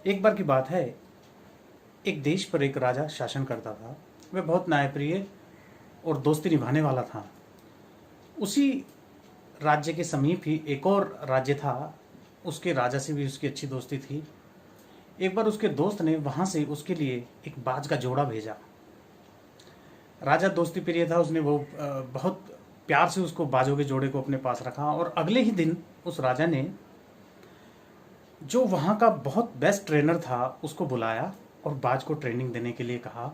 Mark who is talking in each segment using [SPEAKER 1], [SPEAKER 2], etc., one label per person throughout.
[SPEAKER 1] एक बार की बात है, एक देश पर एक राजा शासन करता था। वह बहुत न्यायप्रिय और दोस्ती निभाने वाला था। उसी राज्य के समीप ही एक और राज्य था। उसके राजा से भी उसकी अच्छी दोस्ती थी। एक बार उसके दोस्त ने वहां से उसके लिए एक बाज का जोड़ा भेजा। राजा दोस्ती प्रिय था, उसने वो बहुत प्यार से उसको बाजों के जोड़े को अपने पास रखा। और अगले ही दिन उस राजा ने जो वहाँ का बहुत बेस्ट ट्रेनर था उसको बुलाया और बाज को ट्रेनिंग देने के लिए कहा,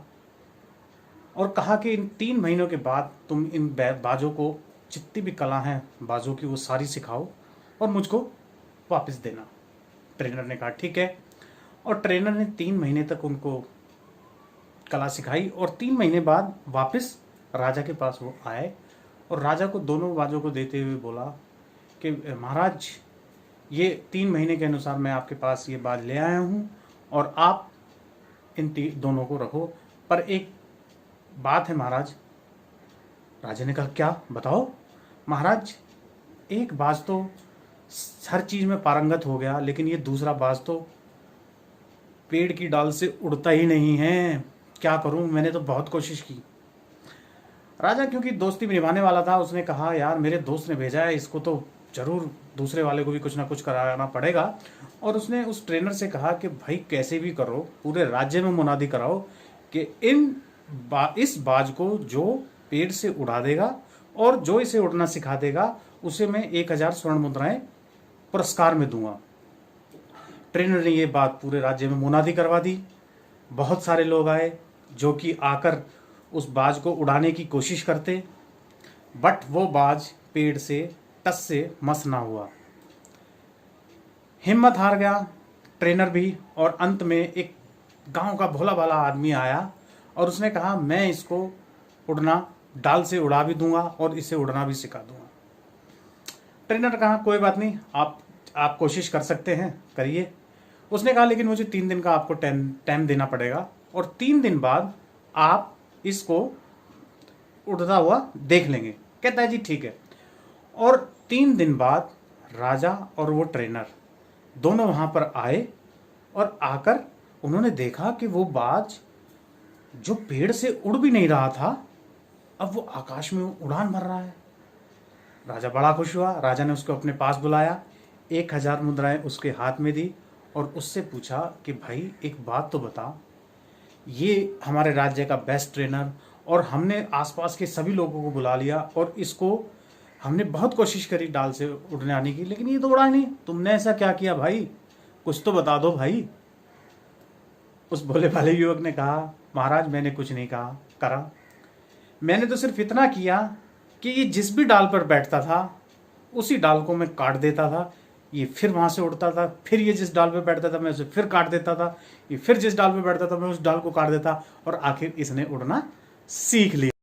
[SPEAKER 1] और कहा कि इन 3 महीनों के बाद तुम इन बाजों को जितनी भी कला है बाजों की वो सारी सिखाओ और मुझको वापस देना। ट्रेनर ने कहा ठीक है, और ट्रेनर ने 3 महीने तक उनको कला सिखाई। और 3 महीने बाद वापस राजा के पास वो आए और राजा को दोनों बाजों को देते हुए बोला कि महाराज, ये 3 महीने के अनुसार मैं आपके पास ये बाज ले आया हूँ और आप इन दोनों को रखो, पर एक बात है महाराज। राजा ने कहा क्या, बताओ। महाराज, एक बाज तो हर चीज में पारंगत हो गया, लेकिन ये दूसरा बाज तो पेड़ की डाल से उड़ता ही नहीं है। क्या करूं, मैंने तो बहुत कोशिश की। राजा क्योंकि दोस्ती में निभाने वाला था, उसने कहा यार मेरे दोस्त ने भेजा है, इसको तो जरूर दूसरे वाले को भी कुछ ना कुछ कराना पड़ेगा। और उसने उस ट्रेनर से कहा कि भाई कैसे भी करो, पूरे राज्य में मुनादी कराओ कि इस बाज को जो पेड़ से उड़ा देगा और जो इसे उड़ना सिखा देगा उसे मैं 1000 स्वर्ण मुद्राएं पुरस्कार में दूंगा। ट्रेनर ने ये बात पूरे राज्य में मुनादी करवा दी। बहुत सारे लोग आए जो कि आकर उस बाज को उड़ाने की कोशिश करते, बट वो बाज पेड़ से टस से मस ना हुआ। हिम्मत हार गया ट्रेनर भी, और अंत में एक गांव का भोला भाला आदमी आया और उसने कहा मैं इसको उड़ना डाल से उड़ा भी दूंगा और इसे उड़ना भी सिखा दूंगा। ट्रेनर ने कहा कोई बात नहीं, आप कोशिश कर सकते हैं, करिए। उसने कहा लेकिन मुझे 3 दिन का आपको टाइम देना पड़ेगा और 3 दिन बाद आप इसको उड़ता हुआ देख लेंगे। कहता है जी ठीक है। और 3 दिन बाद राजा और वो ट्रेनर दोनों वहां पर आए और आकर उन्होंने देखा कि वो बाज जो पेड़ से उड़ भी नहीं रहा था, अब वो आकाश में उड़ान भर रहा है। राजा बड़ा खुश हुआ। राजा ने उसको अपने पास बुलाया, 1000 मुद्राएं उसके हाथ में दी और उससे पूछा कि भाई एक बात तो बता, ये हमारे राज्य का बेस्ट ट्रेनर और हमने आसपास के सभी लोगों को बुला लिया और इसको हमने बहुत कोशिश करी डाल से उड़ने आने की, लेकिन ये तो उड़ा नहीं, तुमने ऐसा क्या किया भाई, कुछ तो बता दो भाई। उस भोले भाले युवक ने कहा महाराज मैंने कुछ नहीं करा, मैंने तो सिर्फ इतना किया कि ये जिस भी डाल पर बैठता था उसी डाल को मैं काट देता था, ये फिर वहां से उड़ता था, फिर ये जिस डाल पे बैठता था मैं उसे फिर काट देता था, ये फिर जिस डाल पे बैठता था मैं उस डाल को काट देता, और आखिर इसने उड़ना सीख लिया।